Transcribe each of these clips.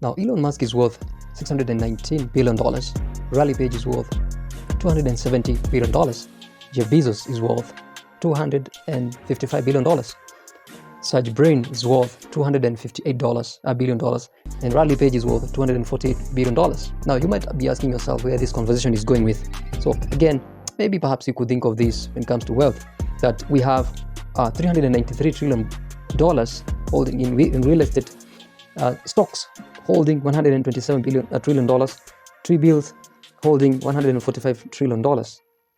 Now, Elon Musk is worth $619 billion. Riley Page is worth $270 billion. Jeff Bezos is worth $255 billion. Sergey Brin is worth $258 billion, and Riley Page is worth $248 billion. Now, you might be asking yourself where this conversation is going with. So again, maybe perhaps you could think of this when it comes to wealth, that we have $393 trillion holding in real estate, stocks holding $127 trillion, T-bills holding $145 trillion,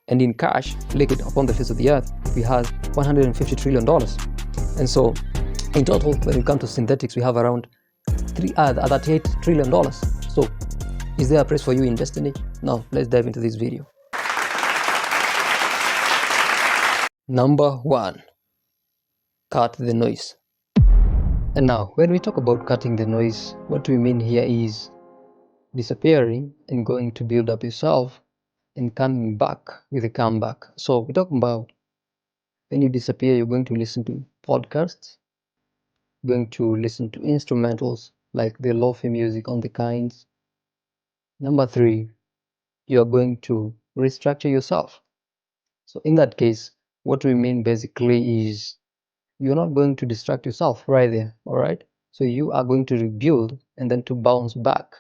and in cash liquid upon the face of the earth, we have $150 trillion. And so, in total, when we come to synthetics, we have around $38 trillion. So, is there a place for you in destiny? Now, let's dive into this video. Number 1, cut the noise. And now, when we talk about cutting the noise, what we mean here is disappearing and going to build up yourself and coming back with a comeback. So, we're talking about when you disappear, you're going to listen to podcasts, going to listen to instrumentals like the lofi music on the kinds. Number 3, you are going to restructure yourself. So in that case, what we mean basically is you're not going to distract yourself right there, all right? So you are going to rebuild and then to bounce back.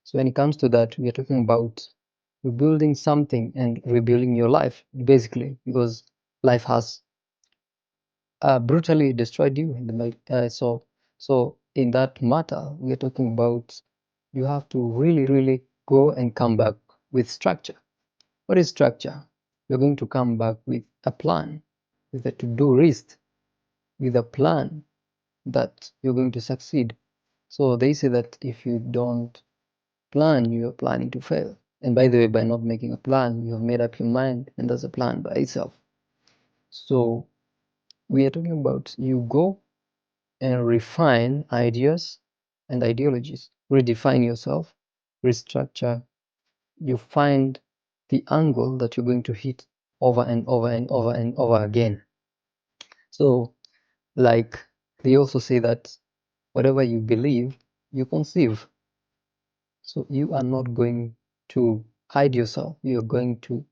So when it comes to that, we are talking about rebuilding something and rebuilding your life, basically, because life has brutally destroyed you in the so in that matter, we are talking about you have to really go and come back with structure. What is structure? You're going to come back with a plan, with a to-do list, with a plan that you're going to succeed. So they say that if you don't plan, you're planning to fail. And by the way, by not making a plan, you have made up your mind, and that's a plan by itself. So we are talking about you go and refine ideas and ideologies, redefine yourself, restructure. You find the angle that you're going to hit over and over and over and over again. So, like they also say that whatever you believe, you conceive. So you are not going to hide yourself. You're going to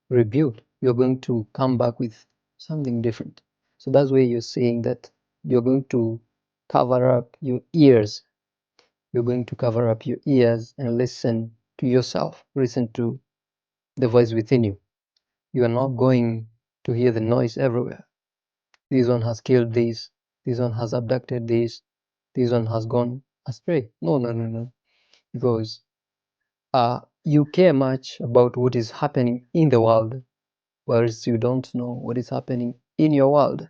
rebuild. You're going to come back with something different. So that's where you're saying that you're going to cover up your ears. You're going to cover up your ears and listen to yourself. Listen to the voice within you. You are not going to hear the noise everywhere. This one has killed this. This one has abducted this. This one has gone astray. No. Because you care much about what is happening in the world, whereas you don't know what is happening in your world.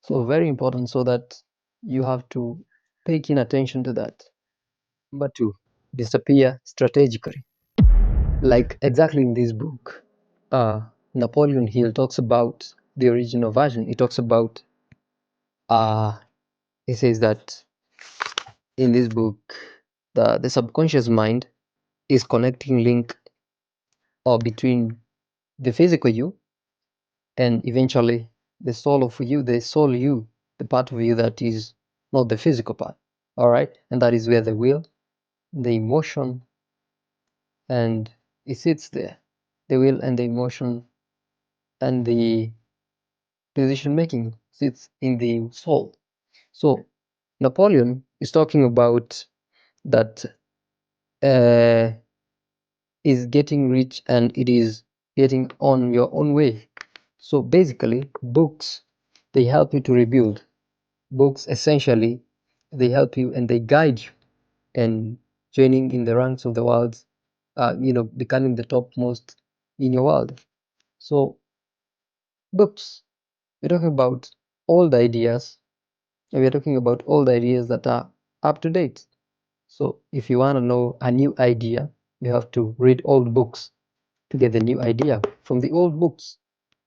So very important, so that you have to pay keen attention to that. Number 2, disappear strategically. Like exactly in this book, Napoleon Hill talks about the original version. He talks about he says that in this book, the subconscious mind is connecting link or between the physical you and eventually the soul of you, the part of you that is not the physical part. All right, and that is where the will, the emotion, and it sits there. The will and the emotion and the decision making sits in the soul. So Napoleon is talking about that is getting rich and it is getting on your own way. So basically, books, they help you to rebuild. Books essentially, they help you and they guide you and joining in the ranks of the world, becoming the topmost in your world. So books, we're talking about old ideas, and we're talking about old ideas that are up to date. So if you want to know a new idea, you have to read old books to get the new idea from the old books.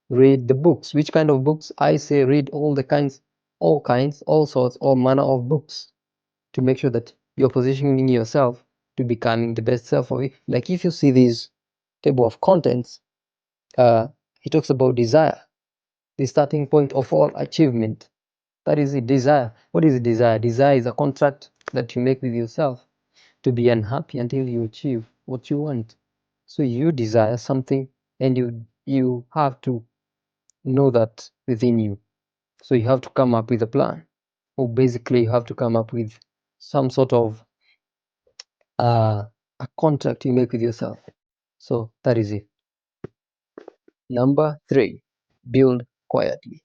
Read the books. Which kind of books? I say read all sorts, all manner of books to make sure that you're positioning yourself to becoming the best self of it. Like if you see this table of contents, it talks about desire, the starting point of all achievement. That is it, desire. What is desire? Desire is a contract that you make with yourself. to be unhappy until you achieve what you want. So you desire something, and you have to know that within you. So you have to come up with a plan, or basically you have to come up with some sort of a contract you make with yourself. So that is it. Number 3, build quietly.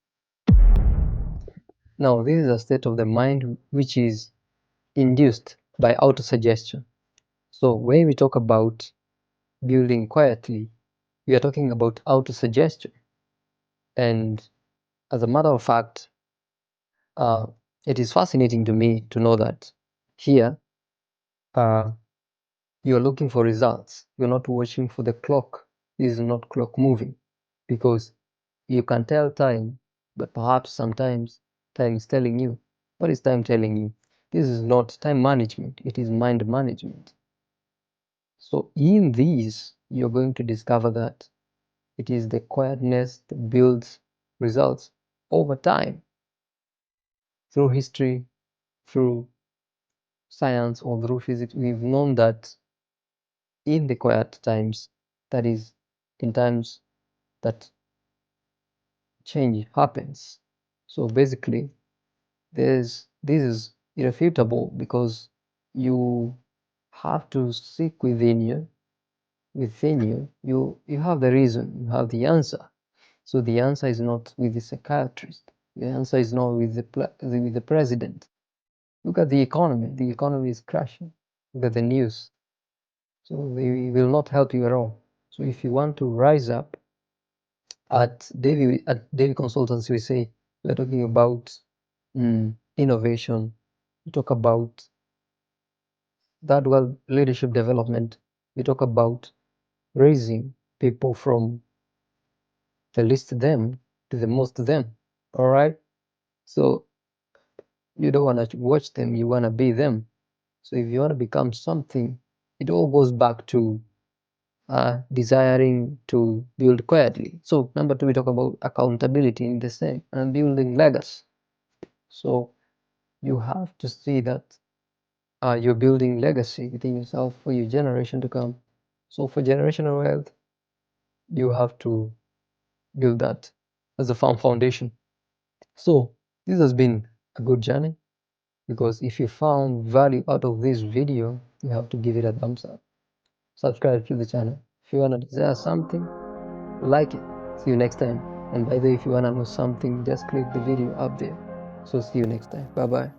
Now, this is a state of the mind which is induced by autosuggestion. So when we talk about building quietly, we are talking about autosuggestion. And as a matter of fact, uh, it is fascinating to me to know that here uh, you're looking for results. You're not watching for the clock. This is not clock moving, because you can tell time, but perhaps sometimes time is telling you. What is time telling you? This is not time management, it is mind management. So in these, you're going to discover that it is the quietness that builds results over time. Through history, through science, or through physics, we've known that in the quiet times, that is, in times that change happens. So basically, this is irrefutable, because you have to seek within you. You have the reason, you have the answer. So the answer is not with the psychiatrist. The answer is not with the president. Look at the economy. The economy is crashing. Look at the news. So they will not help you at all. So if you want to rise up, at Daily Consultants, we say we're talking about innovation. We talk about that well leadership development. We talk about raising people from the least them to the most them. All right. So you don't want to watch them, you want to be them. So if you want to become something, it all goes back to desiring to build quietly. So number 2, we talk about accountability in the same, and building legacy. So you have to see that you're building legacy within yourself for your generation to come. So for generational wealth, you have to build that as a firm foundation. So this has been a good journey, because if you found value out of this video, you have to give it a thumbs up. Subscribe to the channel. If you want to desire something, like it. See you next time. And by the way, if you want to know something, just click the video up there. So see you next time. Bye bye.